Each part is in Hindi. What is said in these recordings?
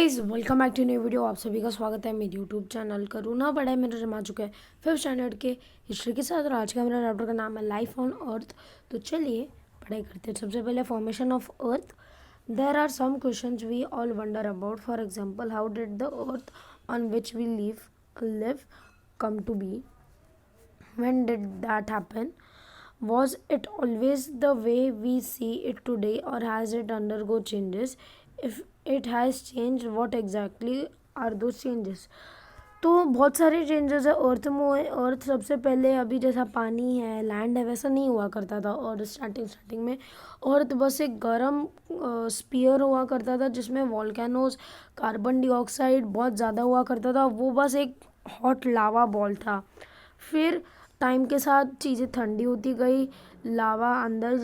Guys welcome back to new video. आप सभी का स्वागत है मेरे यूट्यूब चैनल करूणा पढ़ाई मेरे जमा चुका है 5th स्टैंडर्ड के हिस्ट्री के साथ। और आज का मेरा चैप्टर का नाम है लाइफ ऑन अर्थ। तो चलिए पढ़ाई करते हैं। सबसे पहले formation of earth. There are some questions we all wonder about. For example, how did the earth on which we live come to be? When did that happen? Was it always the way we see it today, or has it undergo changes? If it has changed, what exactly are those changes? तो बहुत सारे चेंजेस है अर्थ में। अर्थ सबसे पहले अभी जैसा पानी है, लैंड है, वैसा नहीं हुआ करता था। और स्टार्टिंग में अर्थ बस एक गर्म स्पीयर हुआ करता था जिसमें वॉल्केनोज, कार्बन डाइऑक्साइड बहुत ज़्यादा हुआ करता था। वो बस एक हॉट लावा बॉल था। फिर टाइम के साथ चीज़ें ठंडी होती गई, लावा अंदर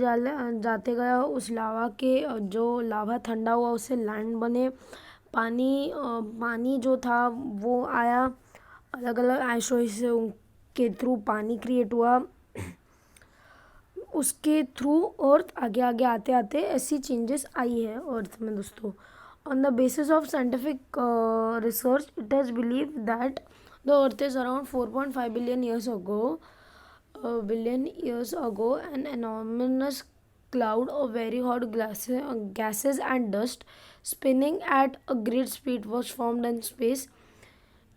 जाते गया। उस लावा के जो लावा ठंडा हुआ उससे लैंड बने। पानी जो था वो आया, अलग अलग आइसोइस के थ्रू पानी क्रिएट हुआ। उसके थ्रू अर्थ आगे आगे आते आते ऐसी चेंजेस आई है अर्थ में दोस्तों। On the basis of scientific research it has believe that the earth is around 4.5 billion years ago, an enormous cloud of very hot gases and dust spinning at a great speed was formed in space.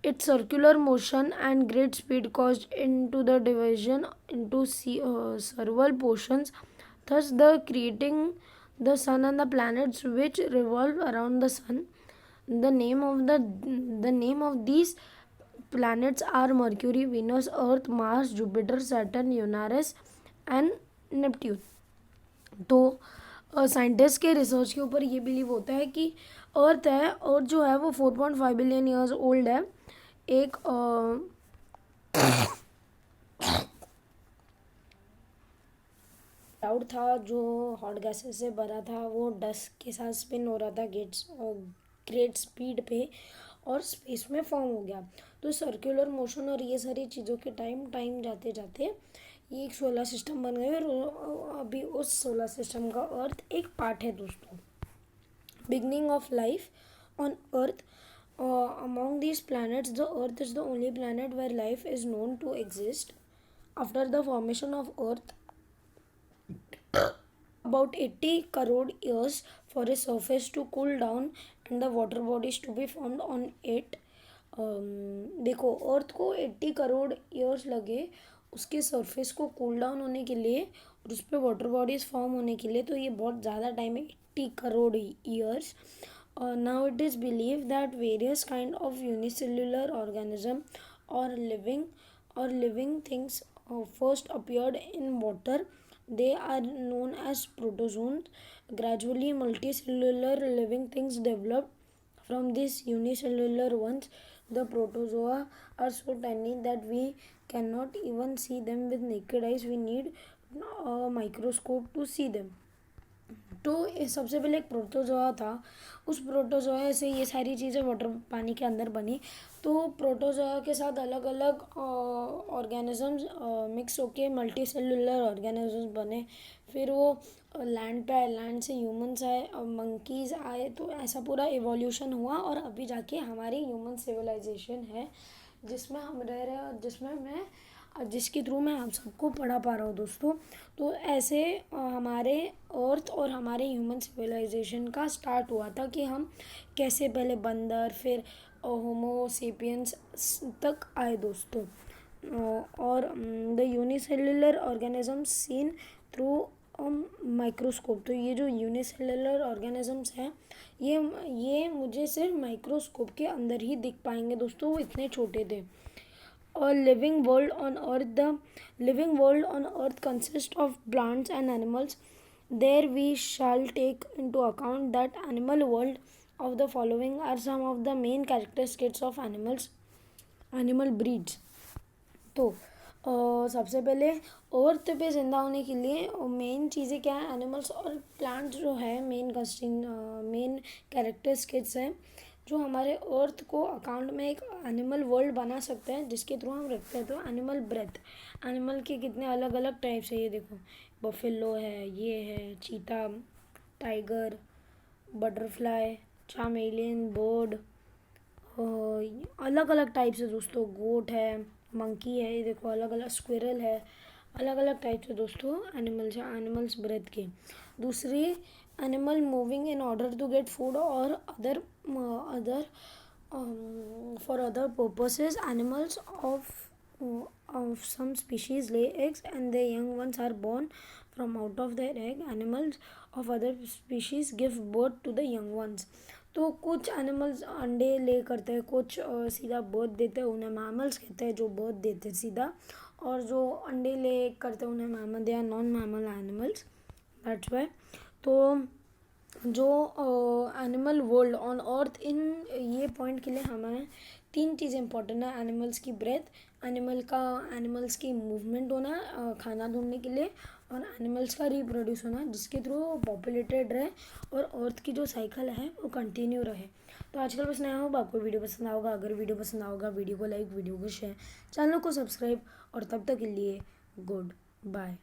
Its circular motion and great speed caused into the division into several portions, thus the creating the sun and the planets which revolve around the sun. The name of these planets are Mercury, Venus, Earth, Mars, Jupiter, Saturn, Uranus and Neptune. तो साइंटिस्ट के रिसर्च के ऊपर ये बिलीव होता है कि अर्थ है और जो है वो 4.5 बिलियन ईयर्स ओल्ड है। एक क्लाउड था जो हॉट गैसेस से भरा था, वो डस्ट के साथ स्पिन हो रहा था ग्रेट स्पीड पे और स्पेस में फॉर्म हो गया। तो सर्कुलर मोशन और ये सारी चीज़ों के टाइम जाते जाते ये एक सोलर सिस्टम बन गया। और अभी उस सोलर सिस्टम का अर्थ एक पार्ट है दोस्तों। Beginning of life on earth. Among these planets the earth is the only planet where life is known to exist. After the formation of earth about 80 crore years for a surface to cool down and the water bodies to be formed on it. देखो अर्थ को 80 करोड़ ईयर्स लगे उसके सरफेस को कूल डाउन होने के लिए और उस पर वाटर बॉडीज फॉर्म होने के लिए। तो ये बहुत ज़्यादा टाइम है, 80 crore years. Now it is believe that various kind of unicellular organism और living things first appeared in water. They are known as protozoans. Gradually, multicellular living things developed from these unicellular ones. The protozoa are so tiny that we cannot even see them with naked eyes. We need a microscope to see them. तो सबसे पहले एक प्रोटोजोआ था। उस प्रोटोजोआ से ये सारी चीज़ें वाटर पानी के अंदर बनी। तो प्रोटोजोआ के साथ अलग अलग ऑर्गेनिजम्स मिक्स होके मल्टी सेलुलर ऑर्गेनिजम्स बने। फिर वो लैंड पे आए, लैंड से ह्यूमंस आए, मंकीज़ आए। तो ऐसा पूरा इवोल्यूशन हुआ और अभी जाके हमारी ह्यूमन सिविलाइजेशन है जिसमें हम रह रहे हैं और जिसके थ्रू मैं आप सबको पढ़ा पा रहा हूँ दोस्तों। तो ऐसे हमारे अर्थ और हमारे ह्यूमन सिविलाइजेशन का स्टार्ट हुआ था कि हम कैसे पहले बंदर फिर होमो सेपियंस तक आए दोस्तों। और the unicellular organisms seen through microscope. तो ये जो यूनिसेल्युलर ऑर्गेनिजम्स हैं ये मुझे सिर्फ माइक्रोस्कोप के अंदर ही दिख पाएंगे दोस्तों, वो इतने छोटे थे। A living world on earth. The living world on earth consists of plants and animals. There we shall take into account that animal world of the following are some of the main characteristics of animal breeds. तो सबसे पहले अर्थ पे जिंदा होने के लिए मेन चीज़ें क्या है? एनिमल्स और प्लांट्स जो है मेन कैरेक्टरिस्टिक्स हैं जो हमारे अर्थ को अकाउंट में एक एनिमल वर्ल्ड बना सकते हैं जिसके थ्रू हम रखते हैं। तो एनिमल ब्रेथ, एनिमल के कितने अलग अलग टाइप्स है ये देखो। बफेलो है, ये है चीता, टाइगर, बटरफ्लाई, चामेलियन बर्ड, अलग अलग टाइप से दोस्तों, गोट है, मंकी है, ये देखो अलग अलग, स्क्विरल है, अलग अलग टाइप से दोस्तों एनिमल्स है, एनिमल्स ब्रेथ के। दूसरी, animal moving in order to get food और other for other purposes. Animals of some species lay eggs and their young ones are born from out of their egg. Animals of other species give birth to the young ones. तो कुछ एनिमल्स अंडे ले करते हैं, कुछ सीधा बर्थ देते हैं, उन्हें मैमल्स कहते हैं जो बर्थ देते हैं सीधा, और जो अंडे ले करते हैं उन्हें mammal, they are non mammal animals, that's why. तो जो एनिमल वर्ल्ड ऑन अर्थ, इन ये पॉइंट के लिए हमें तीन चीज़ें इंपॉर्टेंट है। एनिमल्स की ब्रेथ, एनिमल्स की मूवमेंट होना खाना ढूंढने के लिए, और एनिमल्स का रिप्रोड्यूस होना जिसके थ्रू पॉपुलेटेड रहे और अर्थ की जो साइकिल है वो कंटिन्यू रहे। तो आजकल बस नया हो, आपको वीडियो पसंद आओगा, अगर वीडियो पसंद आओगा वीडियो को लाइक, वीडियो को शेयर, चैनल को सब्सक्राइब, और तब तक के लिए गुड बाय।